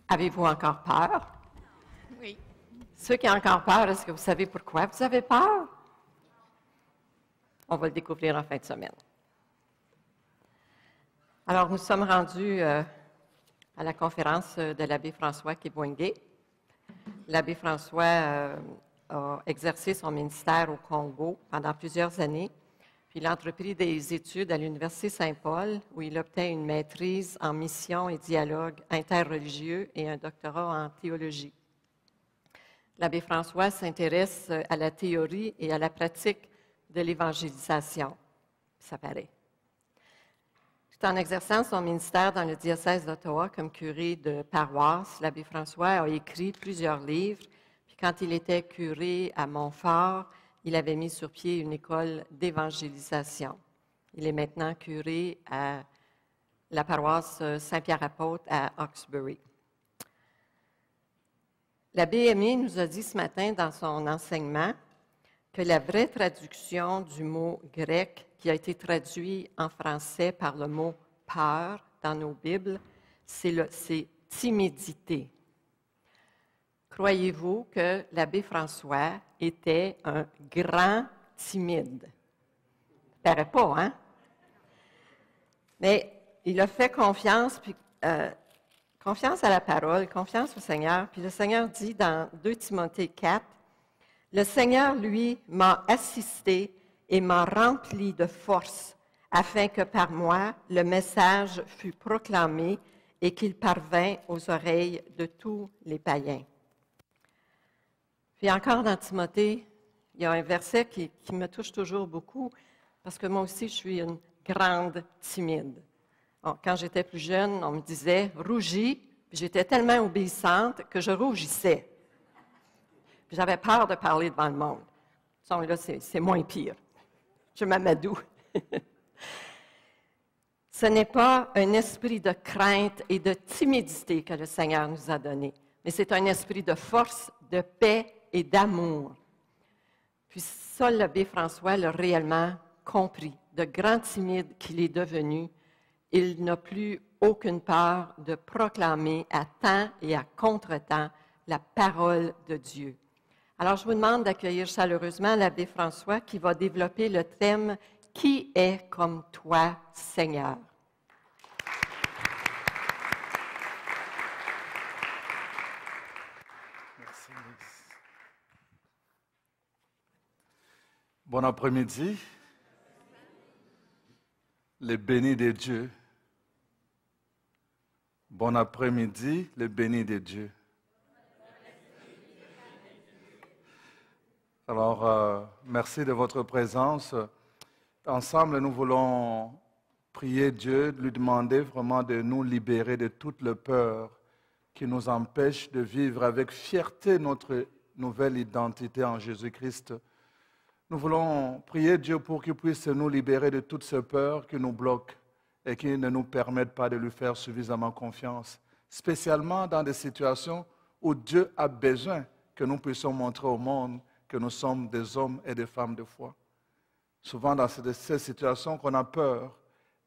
Avez-vous encore peur? Oui. Ceux qui ont encore peur, est-ce que vous savez pourquoi vous avez peur? On va le découvrir en fin de semaine. Alors, nous sommes rendus à la conférence de l'abbé François Kibwenge. L'abbé François a exercé son ministère au Congo pendant plusieurs années, puis il a entrepris des études à l'Université Saint-Paul, où il obtint une maîtrise en mission et dialogue interreligieux et un doctorat en théologie. L'abbé François s'intéresse à la théorie et à la pratique de l'évangélisation. Ça paraît. Tout en exerçant son ministère dans le diocèse d'Ottawa comme curé de paroisse, l'abbé François a écrit plusieurs livres. Puis quand il était curé à Montfort, il avait mis sur pied une école d'évangélisation. Il est maintenant curé à la paroisse Saint-Pierre-Apôtre à Hawkesbury. L'abbé Aimé nous a dit ce matin dans son enseignement que la vraie traduction du mot grec qui a été traduit en français par le mot « peur » dans nos Bibles, c'est « timidité ». Croyez-vous que l'abbé François était un grand timide? Ça ne paraît pas, hein? Mais il a fait confiance, puis confiance à la parole, confiance au Seigneur. Puis le Seigneur dit dans 2 Timothée 4, « Le Seigneur, lui, m'a assisté et m'a rempli de force, afin que par moi le message fût proclamé et qu'il parvint aux oreilles de tous les païens. » Puis encore dans Timothée, il y a un verset qui me touche toujours beaucoup, parce que moi aussi, je suis une grande timide. Bon, quand j'étais plus jeune, on me disait « rougis », puis j'étais tellement obéissante que je rougissais. Puis j'avais peur de parler devant le monde. Là, c'est moins pire. Je m'amadoue. Ce n'est pas un esprit de crainte et de timidité que le Seigneur nous a donné, mais c'est un esprit de force, de paix et d'amour. Puis ça, l'abbé François l'a réellement compris. De grand timide qu'il est devenu, il n'a plus aucune peur de proclamer à temps et à contre-temps la parole de Dieu. Alors, je vous demande d'accueillir chaleureusement l'abbé François qui va développer le thème « Qui est comme toi, Seigneur ?» Merci, Lise. Bon après-midi. Les bénis de Dieu. Bon après-midi, les bénis de Dieu. Alors, merci de votre présence. Ensemble, nous voulons prier Dieu, lui demander vraiment de nous libérer de toute la peur qui nous empêche de vivre avec fierté notre nouvelle identité en Jésus-Christ. Nous voulons prier Dieu pour qu'il puisse nous libérer de toutes ces peurs qui nous bloquent et qui ne nous permettent pas de lui faire suffisamment confiance, spécialement dans des situations où Dieu a besoin que nous puissions montrer au monde que nous sommes des hommes et des femmes de foi. Souvent dans ces situations qu'on a peur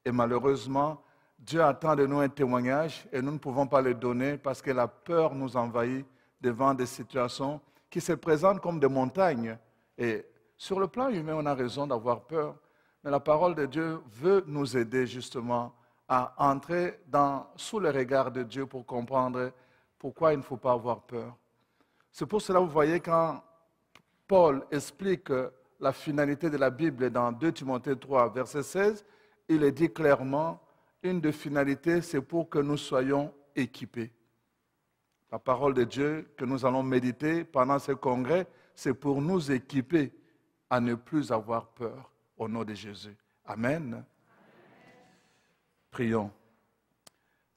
et malheureusement, Dieu attend de nous un témoignage et nous ne pouvons pas le donner parce que la peur nous envahit devant des situations qui se présentent comme des montagnes. Et sur le plan humain, on a raison d'avoir peur, mais la parole de Dieu veut nous aider justement à entrer sous le regard de Dieu pour comprendre pourquoi il ne faut pas avoir peur. C'est pour cela que vous voyez quand Paul explique la finalité de la Bible dans 2 Timothée 3, verset 16, il est dit clairement, une des finalités, c'est pour que nous soyons équipés. La parole de Dieu que nous allons méditer pendant ce congrès, c'est pour nous équiper à ne plus avoir peur au nom de Jésus. Amen. Amen. Prions.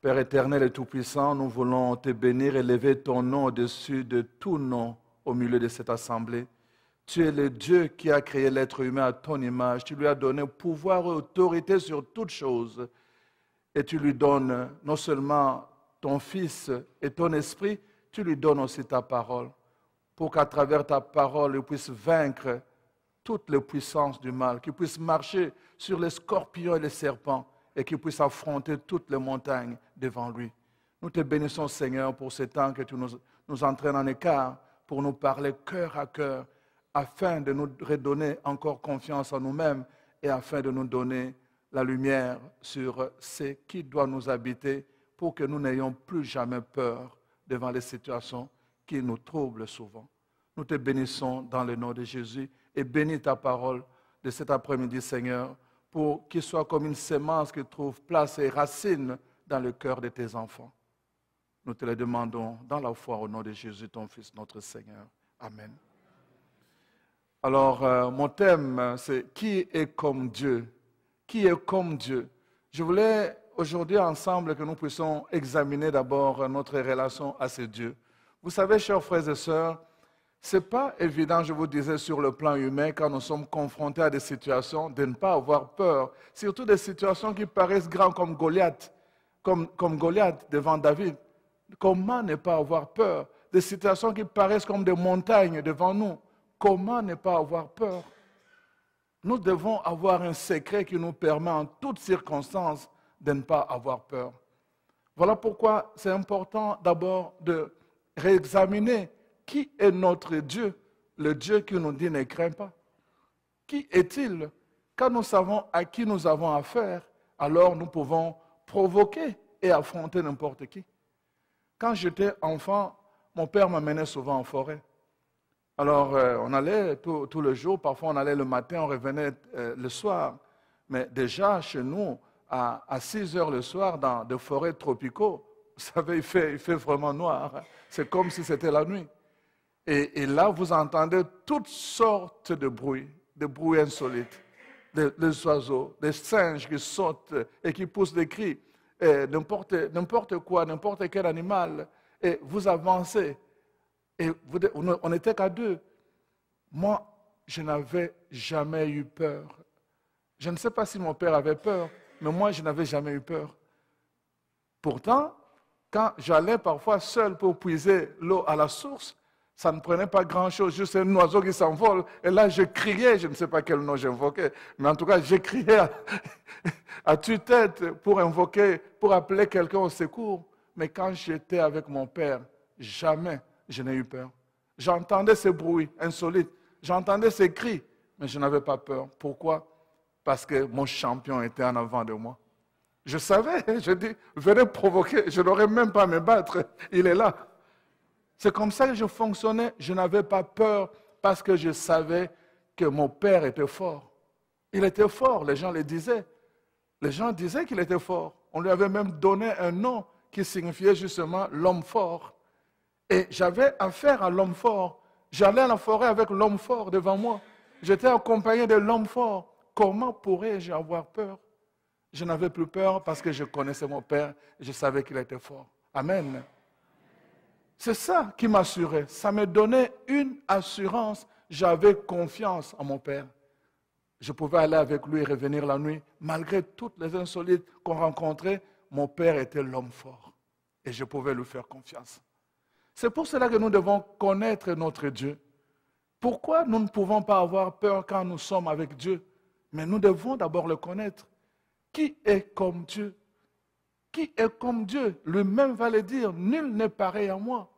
Père éternel et tout-puissant, nous voulons te bénir et lever ton nom au-dessus de tout nom au milieu de cette assemblée. Tu es le Dieu qui a créé l'être humain à ton image. Tu lui as donné pouvoir et autorité sur toutes choses. Et tu lui donnes non seulement ton Fils et ton Esprit, tu lui donnes aussi ta parole. Pour qu'à travers ta parole, il puisse vaincre toutes les puissances du mal, qu'il puisse marcher sur les scorpions et les serpents et qu'il puisse affronter toutes les montagnes devant lui. Nous te bénissons, Seigneur, pour ce temps que tu nous entraînes en écart, pour nous parler cœur à cœur, afin de nous redonner encore confiance en nous-mêmes et afin de nous donner la lumière sur ce qui doit nous habiter pour que nous n'ayons plus jamais peur devant les situations qui nous troublent souvent. Nous te bénissons dans le nom de Jésus et bénis ta parole de cet après-midi, Seigneur, pour qu'il soit comme une sémence qui trouve place et racine dans le cœur de tes enfants. Nous te le demandons dans la foi au nom de Jésus, ton Fils, notre Seigneur. Amen. Alors, mon thème, c'est « Qui est comme Dieu ?» Qui est comme Dieu? Je voulais aujourd'hui ensemble que nous puissions examiner d'abord notre relation à ce Dieu. Vous savez, chers frères et sœurs, ce n'est pas évident, je vous disais, sur le plan humain, quand nous sommes confrontés à des situations, de ne pas avoir peur. Surtout des situations qui paraissent grandes comme Goliath, comme Goliath devant David. Comment ne pas avoir peur? Des situations qui paraissent comme des montagnes devant nous. Comment ne pas avoir peur? Nous devons avoir un secret qui nous permet en toutes circonstances de ne pas avoir peur. Voilà pourquoi c'est important d'abord de réexaminer qui est notre Dieu, le Dieu qui nous dit ne crains pas. Qui est-il? Quand nous savons à qui nous avons affaire, alors nous pouvons provoquer et affronter n'importe qui. Quand j'étais enfant, mon père m'amenait souvent en forêt. Alors, on allait tout le jour, parfois on allait le matin, on revenait le soir. Mais déjà, chez nous, à 6 heures le soir, dans des forêts tropicaux, vous savez, il fait vraiment noir. C'est comme si c'était la nuit. Et là, vous entendez toutes sortes de bruits insolites. Des oiseaux, des singes qui sautent et qui poussent des cris, n'importe quoi, n'importe quel animal. Et vous avancez. Et on n'était qu'à 2. Moi, je n'avais jamais eu peur. Je ne sais pas si mon père avait peur, mais moi, je n'avais jamais eu peur. Pourtant, quand j'allais parfois seul pour puiser l'eau à la source, ça ne prenait pas grand-chose, juste un oiseau qui s'envole. Et là, je criais, je ne sais pas quel nom j'invoquais, mais en tout cas, je criais à tue-tête pour invoquer, pour appeler quelqu'un au secours. Mais quand j'étais avec mon père, jamais je n'ai eu peur. J'entendais ces bruits insolites, j'entendais ces cris, mais je n'avais pas peur. Pourquoi? Parce que mon champion était en avant de moi. Je savais, je dis, venez provoquer, je n'aurais même pas à me battre, il est là. C'est comme ça que je fonctionnais, je n'avais pas peur parce que je savais que mon père était fort. Il était fort, les gens le disaient. Les gens disaient qu'il était fort. On lui avait même donné un nom qui signifiait justement l'homme fort. Et j'avais affaire à l'homme fort. J'allais à la forêt avec l'homme fort devant moi. J'étais accompagné de l'homme fort. Comment pourrais-je avoir peur? Je n'avais plus peur parce que je connaissais mon père et je savais qu'il était fort. Amen. C'est ça qui m'assurait. Ça me donnait une assurance. J'avais confiance en mon père. Je pouvais aller avec lui et revenir la nuit. Malgré toutes les insolites qu'on rencontrait, mon père était l'homme fort. Et je pouvais lui faire confiance. C'est pour cela que nous devons connaître notre Dieu. Pourquoi nous ne pouvons pas avoir peur quand nous sommes avec Dieu? Mais nous devons d'abord le connaître. Qui est comme Dieu? Qui est comme Dieu? Lui-même va le dire, nul n'est pareil à moi.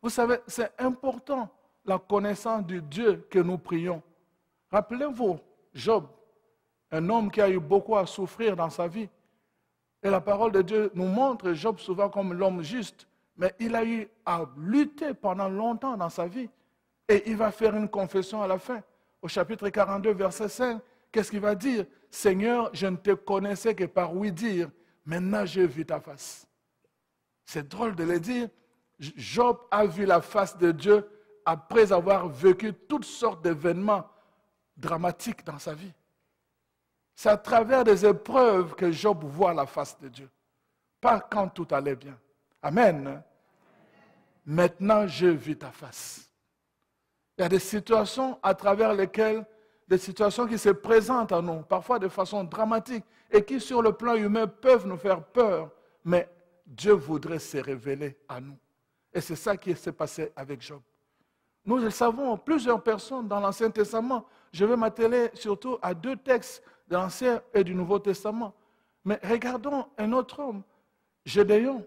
Vous savez, c'est important, la connaissance du Dieu que nous prions. Rappelez-vous, Job, un homme qui a eu beaucoup à souffrir dans sa vie. Et la parole de Dieu nous montre Job souvent comme l'homme juste. Mais il a eu à lutter pendant longtemps dans sa vie. Et il va faire une confession à la fin. Au chapitre 42, verset 5, qu'est-ce qu'il va dire? Seigneur, je ne te connaissais que par oui dire. Maintenant, j'ai vu ta face. C'est drôle de le dire. Job a vu la face de Dieu après avoir vécu toutes sortes d'événements dramatiques dans sa vie. C'est à travers des épreuves que Job voit la face de Dieu. Pas quand tout allait bien. Amen. Maintenant, j'ai vu ta face. Il y a des situations à travers lesquelles, des situations qui se présentent à nous, parfois de façon dramatique, et qui sur le plan humain peuvent nous faire peur, mais Dieu voudrait se révéler à nous. Et c'est ça qui s'est passé avec Job. Nous le savons, plusieurs personnes dans l'Ancien Testament, je vais m'atteler surtout à 2 textes de l'Ancien et du Nouveau Testament. Mais regardons un autre homme, Gédéon.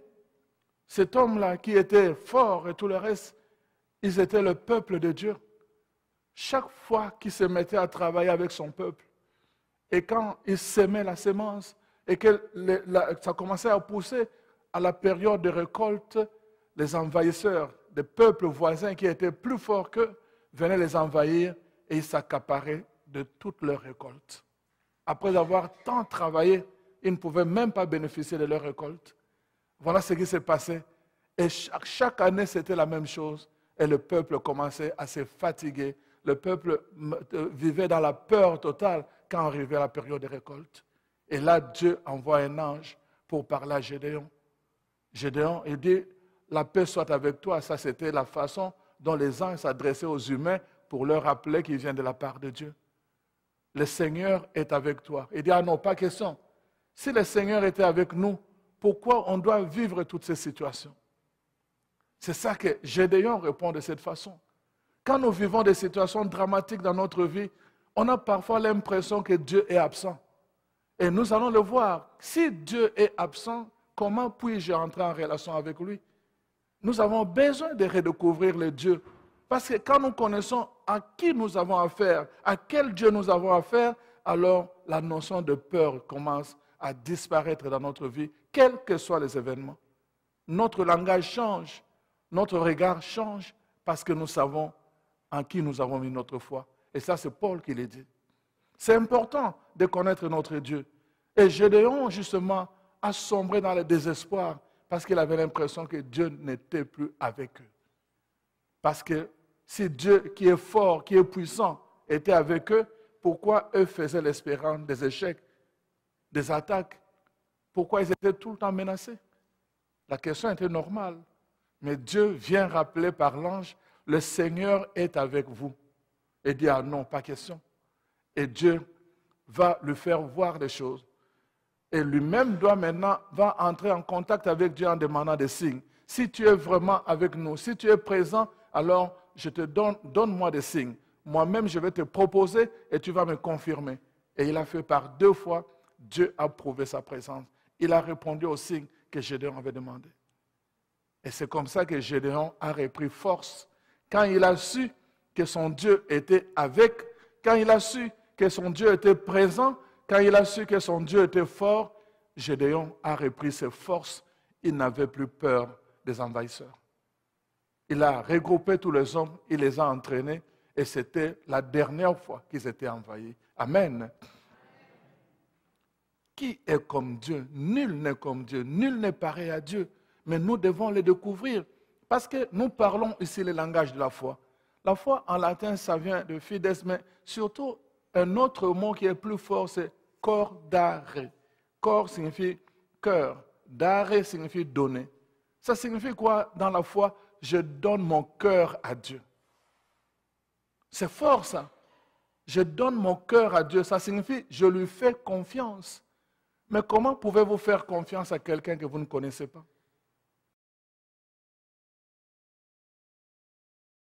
cet homme-là qui était fort et tout le reste, ils étaient le peuple de Dieu. Chaque fois qu'il se mettait à travailler avec son peuple, et quand il sémait la sémence, et que ça commençait à pousser à la période de récolte, les envahisseurs des peuples voisins qui étaient plus forts qu'eux venaient les envahir et ils s'accaparaient de toute leur récolte. Après avoir tant travaillé, ils ne pouvaient même pas bénéficier de leur récolte. Voilà ce qui s'est passé. Et chaque année, c'était la même chose. Et le peuple commençait à se fatiguer. Le peuple vivait dans la peur totale quand arrivait la période de récolte. Et là, Dieu envoie un ange pour parler à Gédéon. Gédéon, il dit, la paix soit avec toi. Ça, c'était la façon dont les anges s'adressaient aux humains pour leur rappeler qu'ils viennent de la part de Dieu. Le Seigneur est avec toi. Il dit, ah non, pas question. Si le Seigneur était avec nous, pourquoi on doit vivre toutes ces situations? C'est ça que Gédéon répond de cette façon. Quand nous vivons des situations dramatiques dans notre vie, on a parfois l'impression que Dieu est absent. Et nous allons le voir. Si Dieu est absent, comment puis-je entrer en relation avec lui? Nous avons besoin de redécouvrir le Dieu. Parce que quand nous connaissons à qui nous avons affaire, à quel Dieu nous avons affaire, alors la notion de peur commence à disparaître dans notre vie, quels que soient les événements. Notre langage change, notre regard change, parce que nous savons en qui nous avons mis notre foi. Et ça, c'est Paul qui l'a dit. C'est important de connaître notre Dieu. Et Gédéon, justement, a sombré dans le désespoir parce qu'il avait l'impression que Dieu n'était plus avec eux. Parce que si Dieu, qui est fort, qui est puissant, était avec eux, pourquoi eux faisaient l'espérance des échecs, des attaques? Pourquoi ils étaient tout le temps menacés? La question était normale. Mais Dieu vient rappeler par l'ange, le Seigneur est avec vous. Et dit, ah non, pas question. Et Dieu va lui faire voir des choses. Et lui-même va entrer en contact avec Dieu en demandant des signes. Si tu es vraiment avec nous, si tu es présent, alors je te donne-moi des signes. Moi-même, je vais te proposer et tu vas me confirmer. Et il a fait par 2 fois, Dieu a prouvé sa présence. Il a répondu aux signes que Gédéon avait demandé. Et c'est comme ça que Gédéon a repris force. Quand il a su que son Dieu était avec, quand il a su que son Dieu était présent, quand il a su que son Dieu était fort, Gédéon a repris ses forces. Il n'avait plus peur des envahisseurs. Il a regroupé tous les hommes, il les a entraînés, et c'était la dernière fois qu'ils étaient envahis. Amen. Qui est comme Dieu? Nul n'est comme Dieu, nul n'est pareil à Dieu. Mais nous devons le découvrir, parce que nous parlons ici le langage de la foi. La foi en latin, ça vient de fides, mais surtout un autre mot qui est plus fort, c'est cor dare. Cor signifie cœur, dare signifie donner. Ça signifie quoi dans la foi? Je donne mon cœur à Dieu. C'est fort ça. Je donne mon cœur à Dieu. Ça signifie je lui fais confiance. Mais comment pouvez-vous faire confiance à quelqu'un que vous ne connaissez pas?